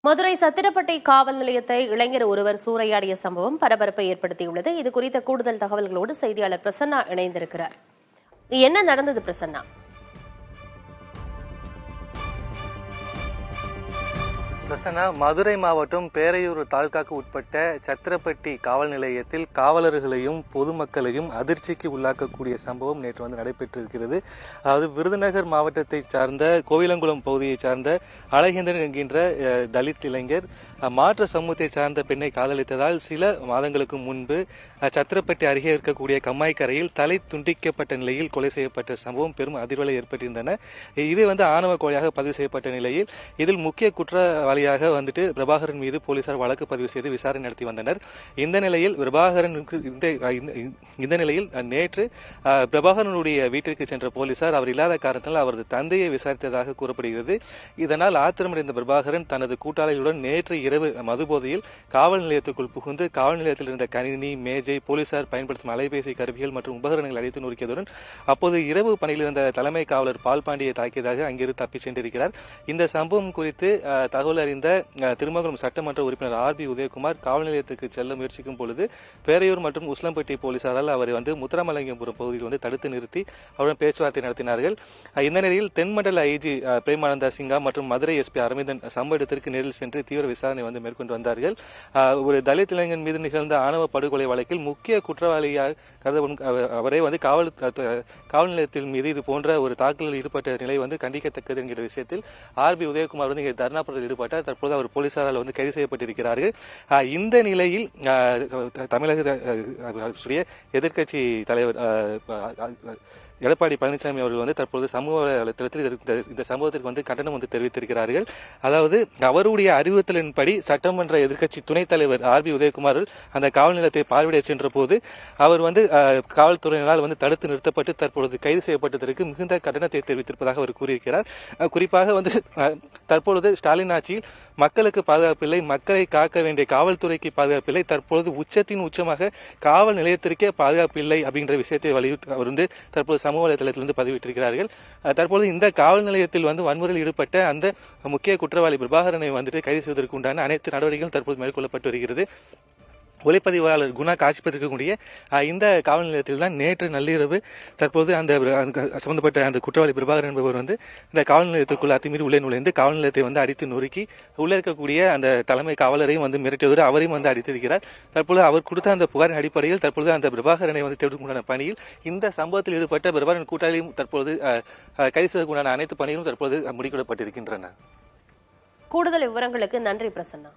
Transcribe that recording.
மதுரை சத்திரப்பட்டை காவல் நிலையத்தை இளைஞர் ஒருவர் சூறையாடிய சம்பவம் பரபரப்பை ஏற்படுத்தியுள்ளது. இது குறித்த கூடுதல் தகவல்களோடு செய்தியாளர் பிரசன்னா இணைந்திருக்கிறார். என்ன நடந்தது பிரசன்னா? மதுரை மாவட்டம் பேரையூர் தாலுகாக்கு உட்பட்ட சத்திரப்பட்டி காவல் நிலையத்தில் காவலர்களையும் பொதுமக்களையும் அதிர்ச்சிக்கு உள்ளாக்கக்கூடிய சம்பவம் நேற்று நடைபெற்றிருக்கிறது. அதாவது விருதுநகர் மாவட்டத்தை சார்ந்த கோவிலங்குளம் பகுதியை சார்ந்த அழகேந்திரன் என்கின்ற தலித் இளைஞர் மாற்று சமூகத்தை சார்ந்த பெண்ணை காதலித்ததால் சில மாதங்களுக்கு முன்பு சத்திரப்பட்டி அருகே இருக்கக்கூடிய கம்மாய்க்கரையில் தலை துண்டிக்கப்பட்ட நிலையில் கொலை செய்யப்பட்ட சம்பவம் பெரும் அதிர்வலை ஏற்பட்டிருந்தன. இது ஆணவ கொலையாக பதிவு செய்யப்பட்ட நிலையில் இதில் முக்கிய குற்றவாளியாக பிரபாகரன் மீது போலீசார் வழக்கு பதிவு செய்து விசாரணை நடத்தி வந்தனர். இந்த நிலையில் நேற்று பிரபாகரனுடைய வீட்டிற்கு சென்ற போலீசார் அவர் இல்லாத காரணத்தால் அவரது தந்தையை விசாரித்ததாக கூறப்படுகிறது. இதனால் ஆத்திரமடைந்த பிரபாகரன் தனது கூட்டாளிகளுடன் நேற்று இரவு மதுபோதையில் காவல் நிலையத்துக்குள் புகுந்து காவல் நிலையத்தில் இருந்த கணினி, மேஜை, போலீசார் பயன்படுத்தும் அலைபேசி கருவிகள் மற்றும் உபகரணங்கள் அடித்து நொறுக்கியதுடன் அப்போது இரவு பணியில் இருந்த தலைமை காவலர் பால்பாண்டியை தாக்கியதாக அங்கிருந்து தப்பிச் சென்றிருக்கிறார். இந்த சம்பவம் குறித்து தகவல் அறிந்த திருமங்கலம் சட்டமன்ற உறுப்பினர் ஆர்.பி. உதயகுமார் காவல் நிலையத்துக்கு செல்ல முயற்சிக்கும் பொழுது பேரையூர் மற்றும் உஸ்லம்பட்டி போலீசாரால் அவர் முத்துராமலிங்கபுரம் பகுதியில் தடுத்து நிறுத்தி அவருடன் பேச்சுவார்த்தை நடத்தினார்கள். இந்த நிலையில் தென்மண்டல ஐஜி பிரேமானந்தா சிங்கா மற்றும் மதுரை எஸ்பி அரவிந்தன் சம்பவ இடத்திற்கு நேரில் சென்று தீவிர விசாரணை மேற்கொண்டு வந்தார்கள். ஒரு தலித் இளைஞன் மீது நிகழ்ந்த ஆணவ படுகொலை வழக்கில் முக்கிய குற்றவாளியாக கருதப்படும் அவரை காவல் நிலையத்தின் மீது இது போன்ற ஒரு தாக்குதலில் ஈடுபட்ட நிலை கண்டிக்கத்தக்கது என்கிற விஷயத்தில் ஆர்.பி. உதயகுமார் தர்ணா போராட்டத்தில் ஈடுபட்டார். தற்போது அவர் போலீசாரால் கைது செய்யப்பட்டிருக்கிறார்கள். இந்த நிலையில் தமிழக எதிர்க்கட்சி தலைவர் எடப்பாடி பழனிசாமி அவர்கள் தற்போது சமூக வலைதளத்தில் இந்த சம்பவத்திற்கு கண்டனம் தெரிவித்திருக்கிறார்கள். அதாவது அவருடைய அறிவுறுத்தலின்படி சட்டமன்ற எதிர்க்கட்சி துணைத் தலைவர் ஆர்.பி. உதயகுமார் அந்த காவல் நிலையத்தை பார்வையிட சென்ற போது அவர் காவல்துறையினரால் தடுத்து நிறுத்தப்பட்டு தற்பொழுது கைது செய்யப்பட்டதற்கு மிகுந்த கண்டனத்தை தெரிவித்திருப்பதாக அவர் கூறியிருக்கிறார். குறிப்பாக தற்பொழுது ஸ்டாலின் ஆட்சியில் மக்களுக்கு பாதுகாப்பில்லை, மக்களை காக்க வேண்டிய காவல்துறைக்கு பாதுகாப்பில்லை, தற்பொழுது உச்சத்தின் உச்சமாக காவல் நிலையத்திற்கே பாதுகாப்பில்லை அப்படின்ற விஷயத்தை வலியுறுத்தி அவர் தற்போது சமூக வலைதளத்திலிருந்து பதிவிட்டிருக்கிறார்கள். தற்போது இந்த காவல் நிலையத்தில் வன்முறையில் ஈடுபட்ட அந்த முக்கிய குற்றவாளி பிரபாகரனை கைது செய்வதற்கு உண்டான அனைத்து நடவடிக்கைகளும் தற்போது மேற்கொள்ளப்பட்டு வருகிறது. ஒளிப்பதிவாளர் குணா காட்சிப்பதற்கக்கூடிய இந்த காவல் நிலையத்தில் தான் நேற்று நள்ளிரவு தற்போது அந்த சம்பந்தப்பட்ட அந்த குற்றவாளி பிரபாகரன் என்பவர் இந்த காவல் நிலையத்திற்குள் அத்துமீறி உள்ளே நுழைந்து காவல் நிலையத்தை அடித்து நொறுக்கி உள்ளே இருக்கக்கூடிய அந்த தலைமை காவலரையும் மிரட்டியவர் அவரையும் அடித்திருக்கிறார். தற்போது அவர் கொடுத்த அந்த புகாரின் அடிப்படையில் தற்போது அந்த பிரபாகரனை தேடுவதற்குண்டான பணியில் இந்த சம்பவத்தில் ஈடுபட்ட பிரபாகரன் கூட்டாளியும் தற்போது கைது செய்வதற்குண்டான அனைத்து பணிகளும் தற்போது முடிக்கப்பட்டிருக்கின்றன. கூடுதல் விவரங்களுக்கு நன்றி பிரசன்னா.